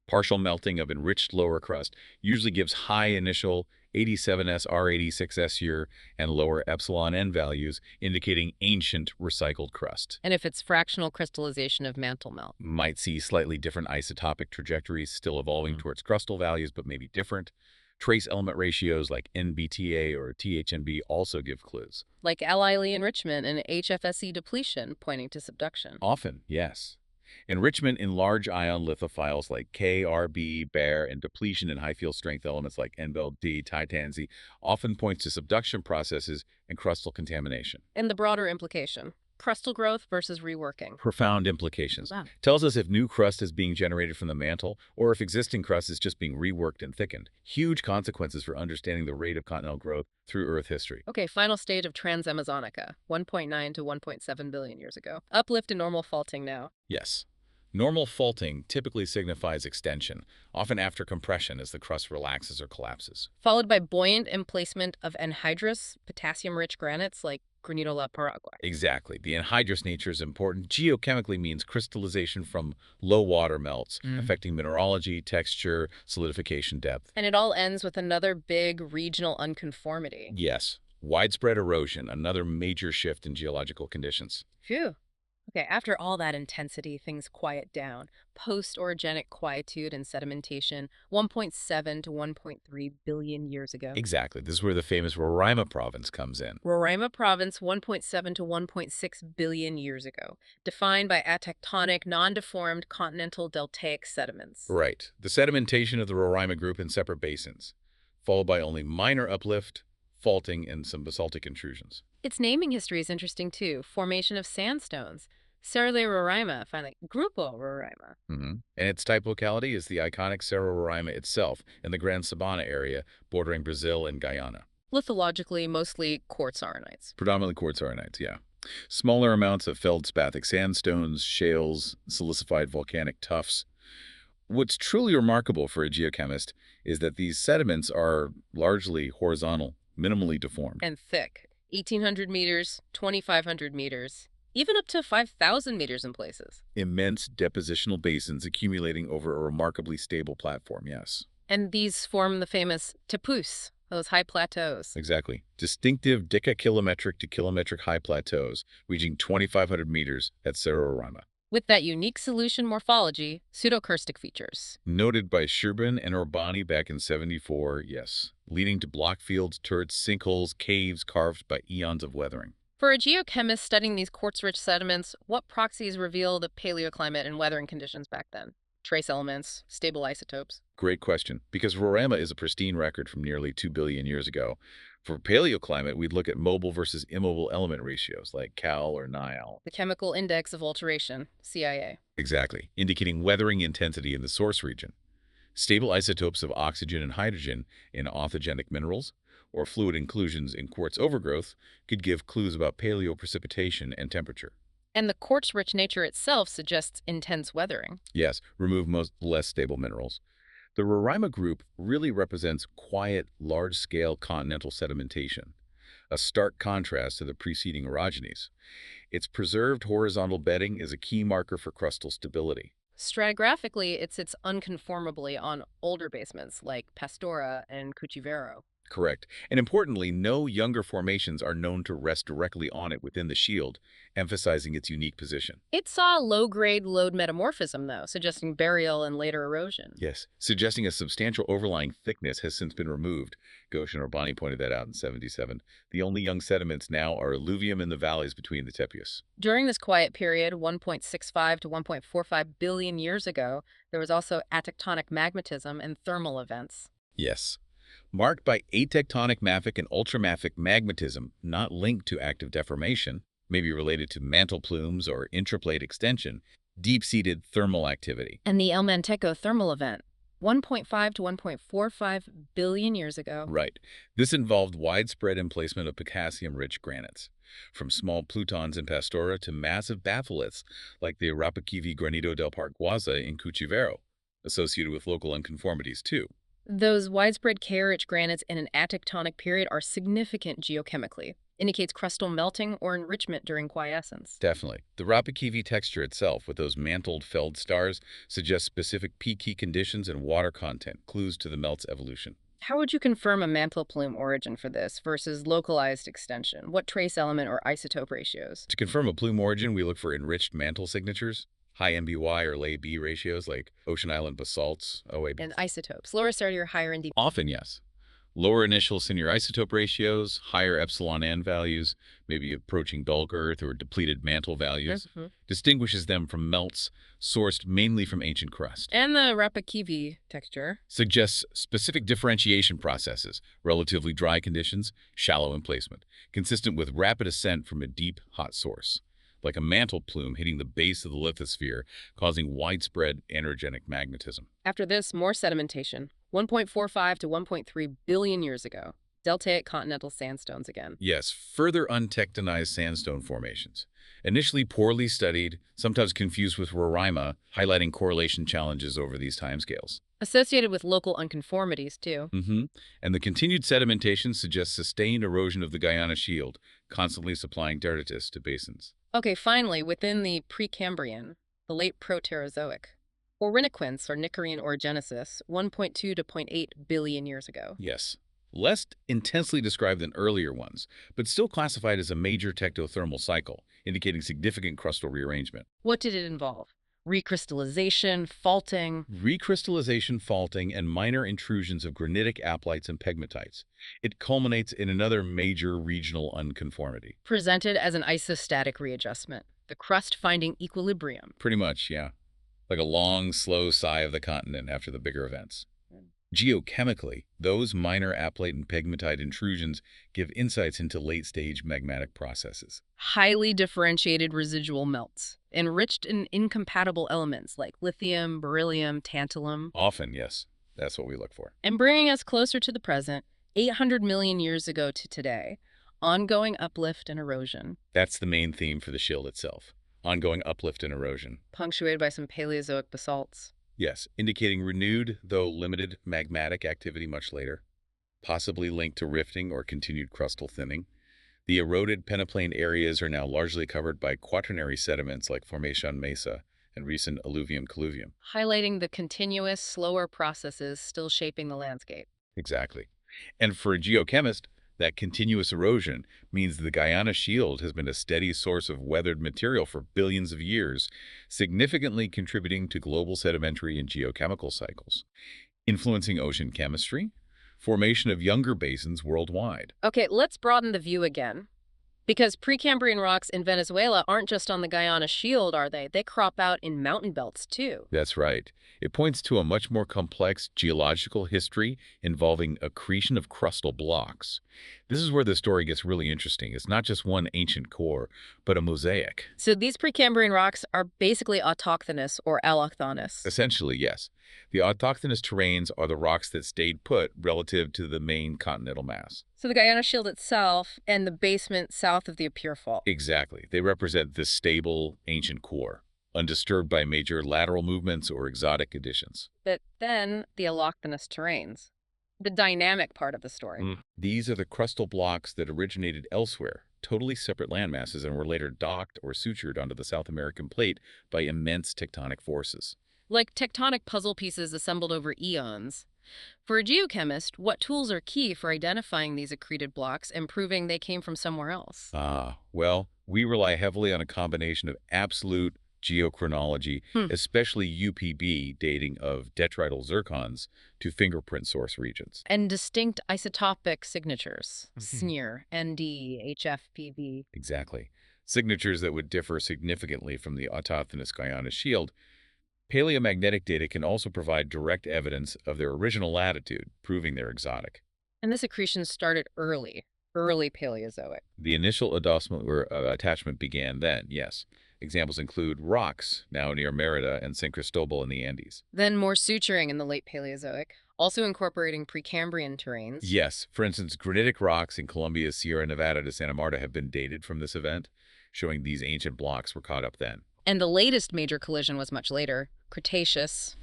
[SPEAKER 2] Partial melting of enriched lower crust usually gives high initial 87S R86S year and lower epsilon N values, indicating ancient recycled crust.
[SPEAKER 1] And if it's fractional crystallization of mantle melt?
[SPEAKER 2] Might see slightly different isotopic trajectories, still evolving towards crustal values, but maybe different. Trace element ratios like NBTA or THNB also give clues.
[SPEAKER 1] Like allyl enrichment and HFSE depletion, pointing to subduction.
[SPEAKER 2] Often, yes. Enrichment in large ion lithophiles like K, RB, Bear, and depletion in high field strength elements like NBD, Titanzi often points to subduction processes and crustal contamination.
[SPEAKER 1] And the broader implication, crustal growth versus reworking.
[SPEAKER 2] Profound implications.
[SPEAKER 1] Wow.
[SPEAKER 2] Tells us if new crust is being generated from the mantle or if existing crust is just being reworked and thickened. Huge consequences for understanding the rate of continental growth through Earth history.
[SPEAKER 1] Okay, final stage of Transamazonica, 1.9 to 1.7 billion years ago. Uplift and normal faulting now.
[SPEAKER 2] Yes. Normal faulting typically signifies extension, often after compression as the crust relaxes or collapses.
[SPEAKER 1] Followed by buoyant emplacement of anhydrous, potassium-rich granites like Granola, Paraguay.
[SPEAKER 2] Exactly. The anhydrous nature is important. Geochemically means crystallization from low water melts, affecting mineralogy, texture, solidification depth.
[SPEAKER 1] And it all ends with another big regional unconformity.
[SPEAKER 2] Yes, widespread erosion, another major shift in geological conditions.
[SPEAKER 1] Phew. Okay, after all that intensity, things quiet down. Post-orogenic quietude and sedimentation, 1.7 to 1.3 billion years ago.
[SPEAKER 2] Exactly. This is where the famous Roraima province comes in.
[SPEAKER 1] Roraima province, 1.7 to 1.6 billion years ago, defined by atectonic, non-deformed continental deltaic sediments.
[SPEAKER 2] Right. The sedimentation of the Roraima group in separate basins, followed by only minor uplift, faulting, and some basaltic intrusions.
[SPEAKER 1] Its naming history is interesting too. Formation of sandstones. Serra de Roraima, finally, Grupo Roraima.
[SPEAKER 2] And its type locality is the iconic Cerro Roraima itself in the Grand Sabana area bordering Brazil and Guyana.
[SPEAKER 1] Lithologically, mostly quartz auranites.
[SPEAKER 2] Predominantly quartz auranites, yeah. Smaller amounts of feldspathic sandstones, shales, silicified volcanic tuffs. What's truly remarkable for a geochemist is that these sediments are largely horizontal, minimally deformed.
[SPEAKER 1] And thick. 1,800 meters, 2,500 meters, even up to 5,000 meters in places.
[SPEAKER 2] Immense depositional basins accumulating over a remarkably stable platform, yes.
[SPEAKER 1] And these form the famous tapus, those high plateaus.
[SPEAKER 2] Exactly. Distinctive decakilometric to kilometric high plateaus reaching 2,500 meters at Cerro Roraima.
[SPEAKER 1] With that unique solution morphology, pseudokarstic features.
[SPEAKER 2] Noted by Sherbin and Urbani back in '74, yes. Leading to block fields, turrets, sinkholes, caves carved by eons of weathering.
[SPEAKER 1] For a geochemist studying these quartz-rich sediments, what proxies reveal the paleoclimate and weathering conditions back then? Trace elements, stable isotopes.
[SPEAKER 2] Great question, because Roraima is a pristine record from nearly 2 billion years ago. For paleoclimate, we'd look at mobile versus immobile element ratios like Cal or Nial.
[SPEAKER 1] The chemical index of alteration, CIA.
[SPEAKER 2] Exactly, indicating weathering intensity in the source region. Stable isotopes of oxygen and hydrogen in authigenic minerals, or fluid inclusions in quartz overgrowth, could give clues about paleoprecipitation and temperature.
[SPEAKER 1] And the quartz-rich nature itself suggests intense weathering.
[SPEAKER 2] Yes, remove most less stable minerals. The Roraima group really represents quiet, large-scale continental sedimentation, a stark contrast to the preceding orogenies. Its preserved horizontal bedding is a key marker for crustal stability.
[SPEAKER 1] Stratigraphically, it sits unconformably on older basements like Pastora and Cuchivero.
[SPEAKER 2] Correct. And importantly, no younger formations are known to rest directly on it within the shield, emphasizing its unique position.
[SPEAKER 1] It saw low-grade load metamorphism, though, suggesting burial and later erosion.
[SPEAKER 2] Yes, suggesting a substantial overlying thickness has since been removed. Ghosh and Urbani pointed that out in '77. The only young sediments now are alluvium in the valleys between the tepuis.
[SPEAKER 1] During this quiet period, 1.65 to 1.45 billion years ago, there was also atectonic magmatism and thermal events.
[SPEAKER 2] Yes, marked by atectonic mafic and ultramafic magmatism, not linked to active deformation, maybe related to mantle plumes or intraplate extension, deep-seated thermal activity.
[SPEAKER 1] And the El Manteco thermal event, 1.5 to 1.45 billion years ago.
[SPEAKER 2] Right. This involved widespread emplacement of potassium-rich granites, from small plutons in Pastora to massive batholiths like the Rapakivi Granito del Parguaza in Cuchivero, associated with local unconformities too.
[SPEAKER 1] Those widespread K-rich granites in an atectonic period are significant geochemically. Indicates crustal melting or enrichment during quiescence.
[SPEAKER 2] Definitely. The Rapakivi texture itself, with those mantled feldstars, suggests specific peaky conditions and water content, clues to the melt's evolution.
[SPEAKER 1] How would you confirm a mantle plume origin for this versus localized extension? What trace element or isotope ratios?
[SPEAKER 2] To confirm a plume origin, we look for enriched mantle signatures, high MBY or LA-B ratios like Ocean Island basalts, OAB.
[SPEAKER 1] And isotopes, lower Serra or higher in deep.
[SPEAKER 2] Often, yes. Lower initial senior isotope ratios, higher epsilon N values, maybe approaching bulk Earth or depleted mantle values, distinguishes them from melts sourced mainly from ancient crust.
[SPEAKER 1] And the Rapakivi texture
[SPEAKER 2] Suggests specific differentiation processes, relatively dry conditions, shallow emplacement, consistent with rapid ascent from a deep, hot source, like a mantle plume hitting the base of the lithosphere, causing widespread anerogenic magmatism.
[SPEAKER 1] After this, more sedimentation, 1.45 to 1.3 billion years ago. Deltaic continental sandstones again.
[SPEAKER 2] Yes, further untectonized sandstone formations. Initially poorly studied, sometimes confused with Roraima, highlighting correlation challenges over these timescales.
[SPEAKER 1] Associated with local unconformities, too.
[SPEAKER 2] And the continued sedimentation suggests sustained erosion of the Guyana shield, constantly supplying tertitus to basins.
[SPEAKER 1] Okay, finally, within the Precambrian, the late Proterozoic, orinoquins or Nicarine orogenesis, 1.2 to zero point 0.8 billion years ago.
[SPEAKER 2] Yes. Less intensely described than earlier ones, but still classified as a major tectothermal cycle, indicating significant crustal rearrangement.
[SPEAKER 1] What did it involve? Recrystallization, faulting,
[SPEAKER 2] Recrystallization, faulting, and minor intrusions of granitic aplites and pegmatites. It culminates in another major regional unconformity.
[SPEAKER 1] presented as an isostatic readjustment, the crust finding equilibrium.
[SPEAKER 2] Pretty much, yeah. Like a long, slow sigh of the continent after the bigger events. Geochemically, those minor aplate and pegmatite intrusions give insights into late-stage magmatic processes.
[SPEAKER 1] Highly differentiated residual melts, enriched in incompatible elements like lithium, beryllium, tantalum,
[SPEAKER 2] Often, yes, that's what we look for.
[SPEAKER 1] and bringing us closer to the present, 800 million years ago to today, ongoing uplift and erosion,
[SPEAKER 2] That's the main theme for the shield itself. Ongoing uplift and erosion.
[SPEAKER 1] punctuated by some Paleozoic basalts.
[SPEAKER 2] Yes, indicating renewed, though limited, magmatic activity much later, possibly linked to rifting or continued crustal thinning. The eroded peneplain areas are now largely covered by quaternary sediments like Formation Mesa and recent alluvium-colluvium.
[SPEAKER 1] Highlighting the continuous, slower processes still shaping the landscape.
[SPEAKER 2] Exactly. And for a geochemist, that continuous erosion means the Guyana Shield has been a steady source of weathered material for billions of years, significantly contributing to global sedimentary and geochemical cycles, influencing ocean chemistry, formation of younger basins worldwide.
[SPEAKER 1] Okay, let's broaden the view again. Because Precambrian rocks in Venezuela aren't just on the Guyana Shield, are they? They crop out in mountain belts, too.
[SPEAKER 2] That's right. It points to a much more complex geological history involving accretion of crustal blocks. This is where the story gets really interesting. It's not just one ancient core, but a mosaic.
[SPEAKER 1] So these Precambrian rocks are basically autochthonous or allochthonous.
[SPEAKER 2] Essentially, yes. The autochthonous terrains are the rocks that stayed put relative to the main continental mass.
[SPEAKER 1] So the Guyana Shield itself and the basement south of the Apure Fault.
[SPEAKER 2] Exactly. They represent the stable, ancient core, undisturbed by major lateral movements or exotic additions.
[SPEAKER 1] But then the allochthonous terrains, the dynamic part of the story.
[SPEAKER 2] These are the crustal blocks that originated elsewhere, totally separate landmasses, and were later docked or sutured onto the South American plate by immense tectonic forces.
[SPEAKER 1] Like tectonic puzzle pieces assembled over eons. For a geochemist, what tools are key for identifying these accreted blocks and proving they came from somewhere else?
[SPEAKER 2] Well, we rely heavily on a combination of absolute geochronology, especially UPB dating of detrital zircons to fingerprint source regions.
[SPEAKER 1] And distinct isotopic signatures, SNEAR, ND, HFPV.
[SPEAKER 2] Exactly. Signatures that would differ significantly from the autochthonous Guyana Shield. Paleomagnetic data can also provide direct evidence of their original latitude, proving they're exotic.
[SPEAKER 1] And this accretion started early Paleozoic.
[SPEAKER 2] The initial attachment began then, yes. Examples include rocks, now near Merida and San Cristobal in the Andes.
[SPEAKER 1] Then more suturing in the late Paleozoic, also incorporating Precambrian terrains.
[SPEAKER 2] Yes, for instance, granitic rocks in Colombia's Sierra Nevada to Santa Marta have been dated from this event, showing these ancient blocks were caught up then.
[SPEAKER 1] And the latest major collision was much later, Cretaceous,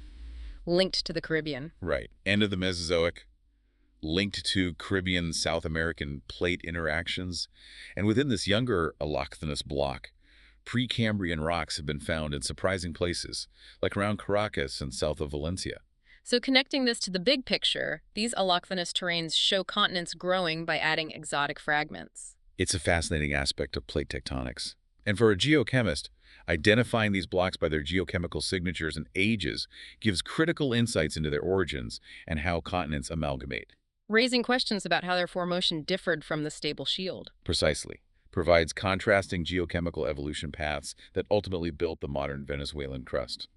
[SPEAKER 1] linked to the Caribbean.
[SPEAKER 2] Right. End of the Mesozoic, linked to Caribbean-South American plate interactions. And within this younger allochthonous block, Precambrian rocks have been found in surprising places, like around Caracas and south of Valencia.
[SPEAKER 1] So connecting this to the big picture, these allochthonous terrains show continents growing by adding exotic fragments.
[SPEAKER 2] It's a fascinating aspect of plate tectonics. And for a geochemist, identifying these blocks by their geochemical signatures and ages gives critical insights into their origins and how continents amalgamate.
[SPEAKER 1] Raising questions about how their formation differed from the stable shield.
[SPEAKER 2] Precisely. Provides contrasting geochemical evolution paths that ultimately built the modern Venezuelan crust.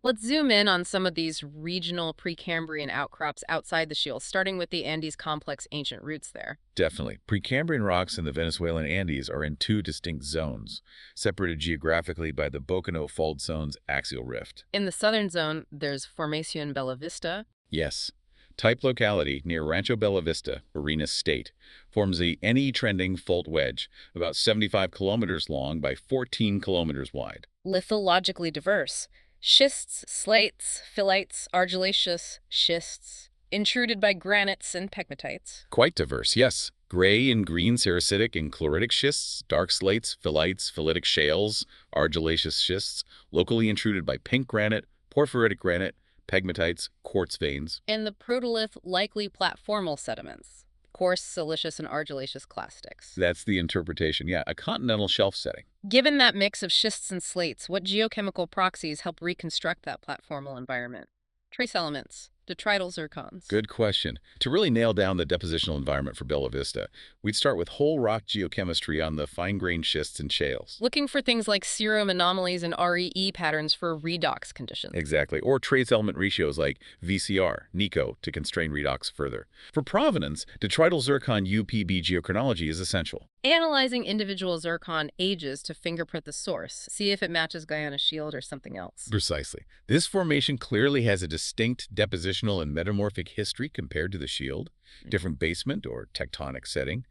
[SPEAKER 1] Let's zoom in on some of these regional Precambrian outcrops outside the shield, starting with the Andes complex ancient roots there.
[SPEAKER 2] Definitely. Precambrian rocks in the Venezuelan Andes are in two distinct zones, separated geographically by the Boconó Fault Zone's axial rift.
[SPEAKER 1] In the southern zone, there's Formation Bella Vista.
[SPEAKER 2] Yes. Type locality near Rancho Bella Vista, Barinas State, forms the NE trending fault wedge, about 75 kilometers long by 14 kilometers wide.
[SPEAKER 1] Lithologically diverse. Schists, slates, phyllites, argillaceous schists. Intruded by granites and pegmatites.
[SPEAKER 2] Quite diverse, yes. Gray and green sericitic and chloritic schists, dark slates, phyllites, phyllitic shales, argillaceous schists, locally intruded by pink granite, porphyritic granite, pegmatites, quartz veins.
[SPEAKER 1] And the protolith likely platformal sediments. Coarse, silicious, and argillaceous clastics.
[SPEAKER 2] That's the interpretation. Yeah, a continental shelf setting.
[SPEAKER 1] Given that mix of schists and slates, what geochemical proxies help reconstruct that platformal environment? Trace elements, detrital zircons.
[SPEAKER 2] Good question. To really nail down the depositional environment for Bella Vista, we'd start with whole rock geochemistry on the fine-grained schists and shales.
[SPEAKER 1] Looking for things like serum anomalies and REE patterns for redox conditions.
[SPEAKER 2] Exactly. Or trace element ratios like VCR, NICO, to constrain redox further. For provenance, detrital zircon UPB geochronology is essential.
[SPEAKER 1] Analyzing individual zircon ages to fingerprint the source, see if it matches Guyana Shield or something else.
[SPEAKER 2] Precisely. This formation clearly has a distinct depositional and metamorphic history compared to the shield, different basement or tectonic setting.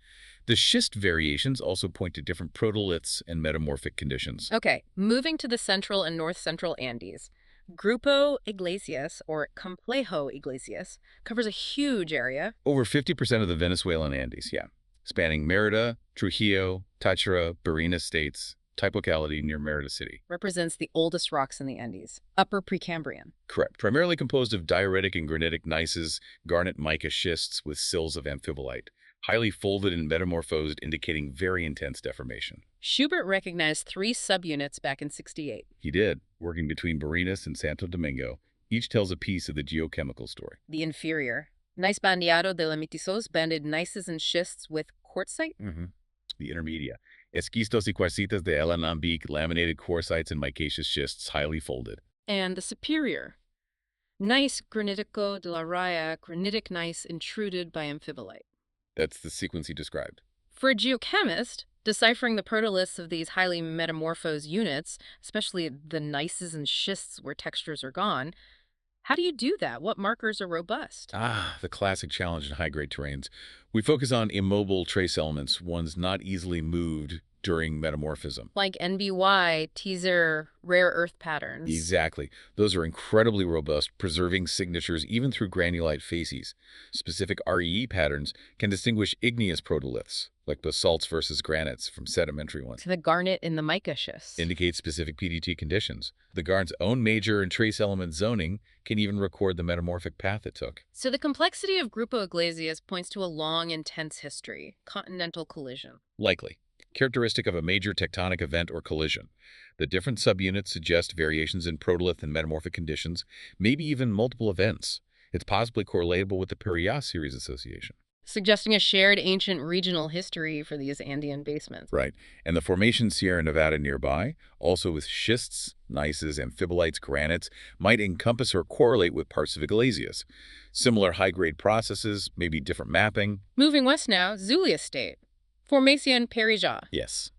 [SPEAKER 2] The schist variations also point to different protoliths and metamorphic conditions.
[SPEAKER 1] Okay, moving to the central and north-central Andes. Grupo Iglesias, or Complejo Iglesias, covers a huge area.
[SPEAKER 2] Over 50% of the Venezuelan Andes, yeah, spanning Merida, Trujillo, Táchira, Barinas states, type locality near Merida City.
[SPEAKER 1] Represents the oldest rocks in the Andes, Upper Precambrian.
[SPEAKER 2] Correct. Primarily composed of dioritic and granitic gneisses, garnet mica schists with sills of amphibolite, highly folded and metamorphosed, indicating very intense deformation.
[SPEAKER 1] Schubert recognized 3 subunits back in '68.
[SPEAKER 2] He did, working between Barinas and Santo Domingo. Each tells a piece of the geochemical story.
[SPEAKER 1] The inferior. Gneiss bandeado de la Mitisos banded gneisses and schists with quartzite.
[SPEAKER 2] The intermedia. Esquistos y cuarcitas de El Anambique, laminated quartzites and micaceous schists, highly folded.
[SPEAKER 1] And the superior. Gneiss granitico de la Raya, granitic gneiss intruded by amphibolite.
[SPEAKER 2] That's the sequence he described.
[SPEAKER 1] For a geochemist, deciphering the protoliths of these highly metamorphosed units, especially the gneisses and schists where textures are gone, how do you do that? What markers are robust?
[SPEAKER 2] The classic challenge in high-grade terrains. We focus on immobile trace elements, ones not easily moved during metamorphism.
[SPEAKER 1] Like NBY, teaser, rare earth patterns.
[SPEAKER 2] Exactly. Those are incredibly robust, preserving signatures even through granulite facies. Specific REE patterns can distinguish igneous protoliths, like basalts versus granites, from sedimentary ones.
[SPEAKER 1] The garnet in the mica schist.
[SPEAKER 2] Indicate specific PDT conditions. The garnet's own major and trace element zoning can even record the metamorphic path it took.
[SPEAKER 1] So the complexity of Grupo Iglesias points to a long, intense history, continental collision.
[SPEAKER 2] Likely. Characteristic of a major tectonic event or collision. The different subunits suggest variations in protolith and metamorphic conditions, maybe even multiple events. It's possibly correlatable with the Perias series association.
[SPEAKER 1] Suggesting a shared ancient regional history for these Andean basements.
[SPEAKER 2] Right. And the formation Sierra Nevada nearby, also with schists, gneisses, amphibolites, granites, might encompass or correlate with parts of Iglesias. Similar high-grade processes, maybe different mapping.
[SPEAKER 1] Moving west now, Zulia State. Formation Perija.
[SPEAKER 2] Yes.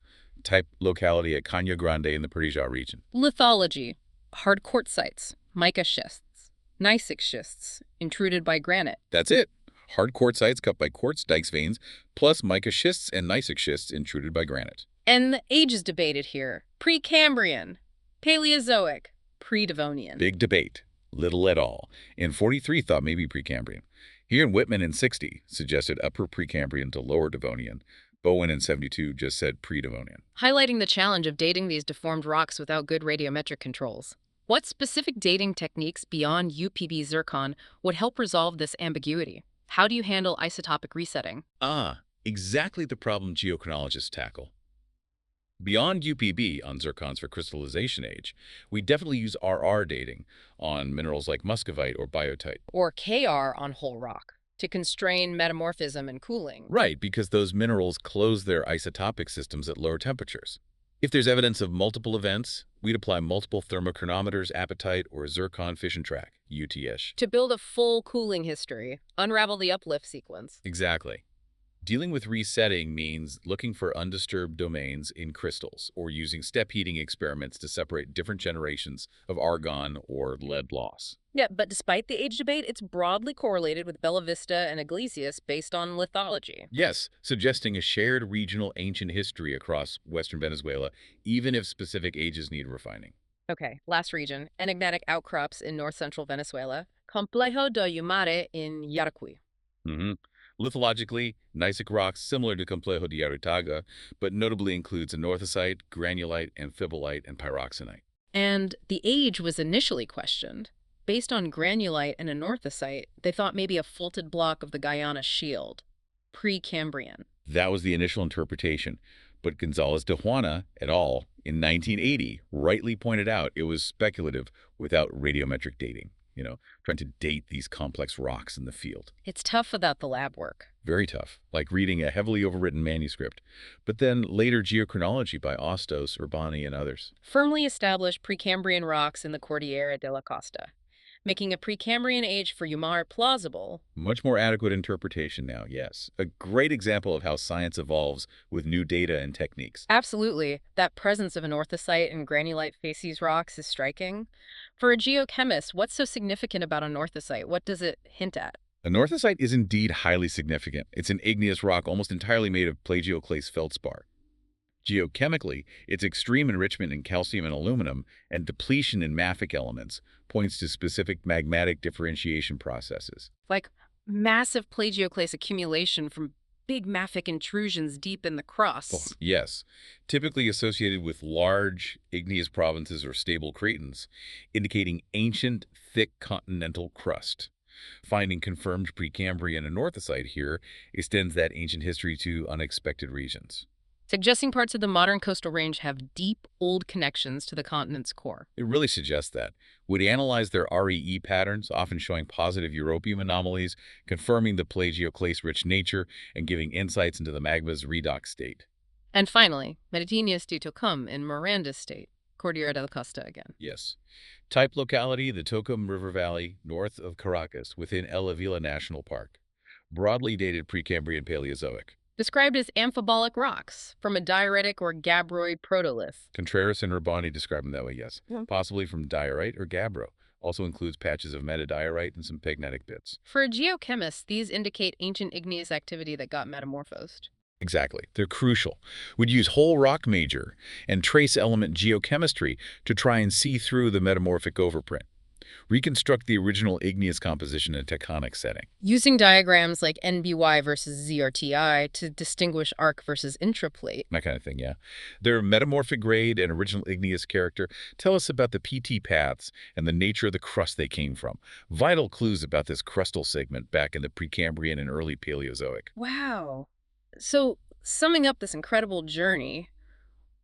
[SPEAKER 2] Type locality at Caña Grande in the Perija region.
[SPEAKER 1] Lithology. Hard quartzites, mica schists, gneissic schists, intruded by granite.
[SPEAKER 2] That's it. Hard quartzites cut by quartz dikes veins, plus mica schists and gneissic schists intruded by granite.
[SPEAKER 1] And the age is debated here. Precambrian, Paleozoic, Pre-Devonian.
[SPEAKER 2] Big debate. Little at all. In 43 thought maybe Precambrian. Here in Whitman in 60 suggested Upper Precambrian to Lower Devonian. Bowen in 72 just said Pre-Devonian.
[SPEAKER 1] Highlighting the challenge of dating these deformed rocks without good radiometric controls. What specific dating techniques beyond UPB zircon would help resolve this ambiguity? How do you handle isotopic resetting?
[SPEAKER 2] Exactly the problem geochronologists tackle. Beyond UPB on zircons for crystallization age, we definitely use RR dating on minerals like muscovite or biotite.
[SPEAKER 1] Or KR on whole rock to constrain metamorphism and cooling.
[SPEAKER 2] Right, because those minerals close their isotopic systems at lower temperatures. If there's evidence of multiple events, we'd apply multiple thermochronometers, apatite, or zircon fission track, UTS.
[SPEAKER 1] To build a full cooling history, unravel the uplift sequence.
[SPEAKER 2] Exactly. Dealing with resetting means looking for undisturbed domains in crystals or using step heating experiments to separate different generations of argon or lead loss.
[SPEAKER 1] Yeah, but despite the age debate, it's broadly correlated with Bella Vista and Iglesias based on lithology.
[SPEAKER 2] Yes, suggesting a shared regional ancient history across western Venezuela, even if specific ages need refining.
[SPEAKER 1] Okay, last region, enigmatic outcrops in north-central Venezuela, Complejo do Yumare in Yaracuy.
[SPEAKER 2] hmm Lithologically, gneissic rocks similar to Complejo de Aritaga, but notably includes anorthosite, granulite, amphibolite, and pyroxenite.
[SPEAKER 1] And the age was initially questioned. Based on granulite and anorthosite, they thought maybe a faulted block of the Guyana Shield, Precambrian.
[SPEAKER 2] That was the initial interpretation, but Gonzalez de Juana et al. In 1980 rightly pointed out it was speculative without radiometric dating, trying to date these complex rocks in the field.
[SPEAKER 1] It's tough without the lab work.
[SPEAKER 2] Very tough, like reading a heavily overwritten manuscript, but then later geochronology by Ostos, Urbani, and others.
[SPEAKER 1] Firmly established Precambrian rocks in the Cordillera de la Costa, making a Precambrian age for Umar plausible.
[SPEAKER 2] Much more adequate interpretation now, yes. A great example of how science evolves with new data and techniques.
[SPEAKER 1] Absolutely, that presence of anorthosite and granulite facies rocks is striking. For a geochemist, what's so significant about anorthosite? What does it hint at?
[SPEAKER 2] Anorthosite is indeed highly significant. It's an igneous rock almost entirely made of plagioclase feldspar. Geochemically, its extreme enrichment in calcium and aluminum and depletion in mafic elements points to specific magmatic differentiation processes.
[SPEAKER 1] Like massive plagioclase accumulation from big mafic intrusions deep in the
[SPEAKER 2] Oh,
[SPEAKER 1] crust.
[SPEAKER 2] yes, typically associated with large igneous provinces or stable cretins, indicating ancient, thick continental crust. Finding confirmed Precambrian anorthosite here extends that ancient history to unexpected regions.
[SPEAKER 1] Suggesting parts of the modern coastal range have deep, old connections to the continent's core.
[SPEAKER 2] It really suggests that. Would analyze their REE patterns, often showing positive europium anomalies, confirming the plagioclase-rich nature, and giving insights into the magma's redox state.
[SPEAKER 1] And finally, Mediterraneous de Tocum in Miranda State, Cordillera de la Costa again.
[SPEAKER 2] Yes. Type locality, the Tocum River Valley, north of Caracas, within El Avila National Park. Broadly dated Precambrian Paleozoic.
[SPEAKER 1] Described as amphibolic rocks from a diuretic or gabbroid protolith.
[SPEAKER 2] Contreras and Urbani describe them that way, yes.
[SPEAKER 1] Yeah.
[SPEAKER 2] Possibly from diorite or gabbro. Also includes patches of metadiorite and some pegnetic bits.
[SPEAKER 1] For a geochemist, these indicate ancient igneous activity that got metamorphosed.
[SPEAKER 2] Exactly. They're crucial. We'd use whole rock major and trace element geochemistry to try and see through the metamorphic overprint. Reconstruct the original igneous composition in a tectonic setting.
[SPEAKER 1] Using diagrams like NBY versus ZRTI to distinguish arc versus intraplate.
[SPEAKER 2] That kind of thing, yeah. Their metamorphic grade and original igneous character tell us about the PT paths and the nature of the crust they came from. Vital clues about this crustal segment back in the Precambrian and early Paleozoic.
[SPEAKER 1] Wow. So, summing up this incredible journey,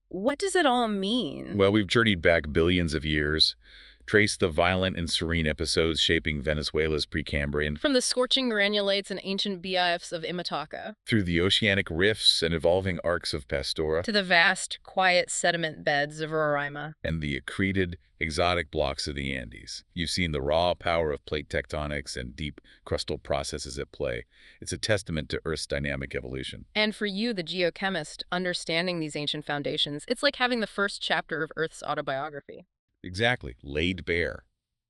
[SPEAKER 1] what does it all mean?
[SPEAKER 2] Well, we've journeyed back billions of years, traced the violent and serene episodes shaping Venezuela's Precambrian,
[SPEAKER 1] From the scorching granulates and ancient BIFs of Imataca
[SPEAKER 2] through the oceanic rifts and evolving arcs of Pastora,
[SPEAKER 1] to the vast, quiet sediment beds of Roraima.
[SPEAKER 2] and the accreted, exotic blocks of the Andes. You've seen the raw power of plate tectonics and deep crustal processes at play. It's a testament to Earth's dynamic evolution.
[SPEAKER 1] And for you, the geochemist, understanding these ancient foundations, it's like having the first chapter of Earth's autobiography.
[SPEAKER 2] Exactly, laid bare.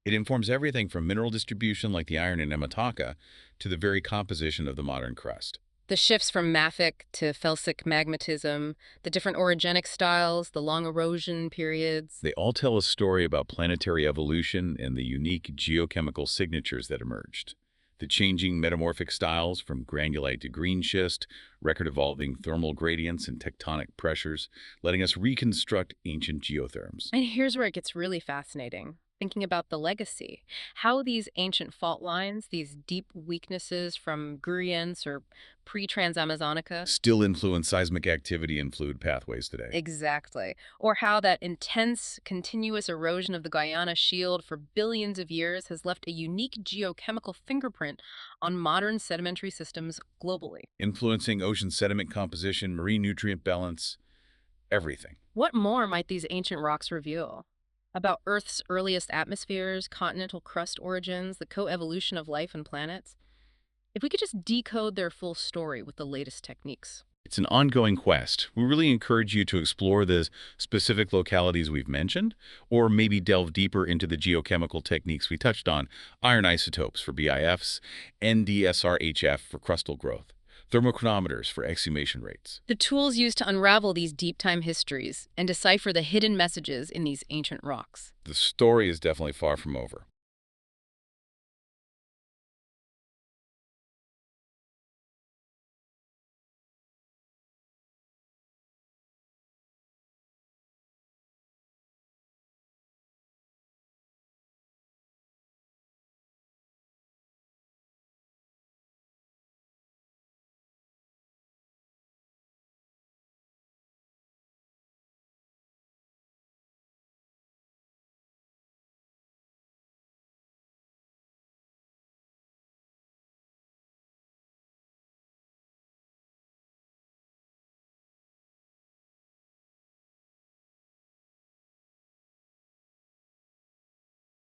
[SPEAKER 2] It informs everything from mineral distribution like the iron in Imataca to the very composition of the modern crust.
[SPEAKER 1] The shifts from mafic to felsic magmatism, the different orogenic styles, the long erosion periods.
[SPEAKER 2] They all tell a story about planetary evolution and the unique geochemical signatures that emerged. The changing metamorphic styles from granulite to green schist, record evolving thermal gradients and tectonic pressures, letting us reconstruct ancient geotherms.
[SPEAKER 1] And here's where it gets really fascinating. Thinking about the legacy, how these ancient fault lines, these deep weaknesses from gradients or pre-Transamazonica.
[SPEAKER 2] Still influence seismic activity and fluid pathways today.
[SPEAKER 1] Exactly. Or how that intense, continuous erosion of the Guyana Shield for billions of years has left a unique geochemical fingerprint on modern sedimentary systems globally.
[SPEAKER 2] Influencing ocean sediment composition, marine nutrient balance, everything.
[SPEAKER 1] What more might these ancient rocks reveal? About Earth's earliest atmospheres, continental crust origins, the coevolution of life and planets? If we could just decode their full story with the latest techniques.
[SPEAKER 2] It's an ongoing quest. We really encourage you to explore the specific localities we've mentioned, or maybe delve deeper into the geochemical techniques we touched on, iron isotopes for BIFs, NDSRHF for crustal growth, thermochronometers for exhumation rates.
[SPEAKER 1] The tools used to unravel these deep time histories and decipher the hidden messages in these ancient rocks.
[SPEAKER 2] The story is definitely far from over.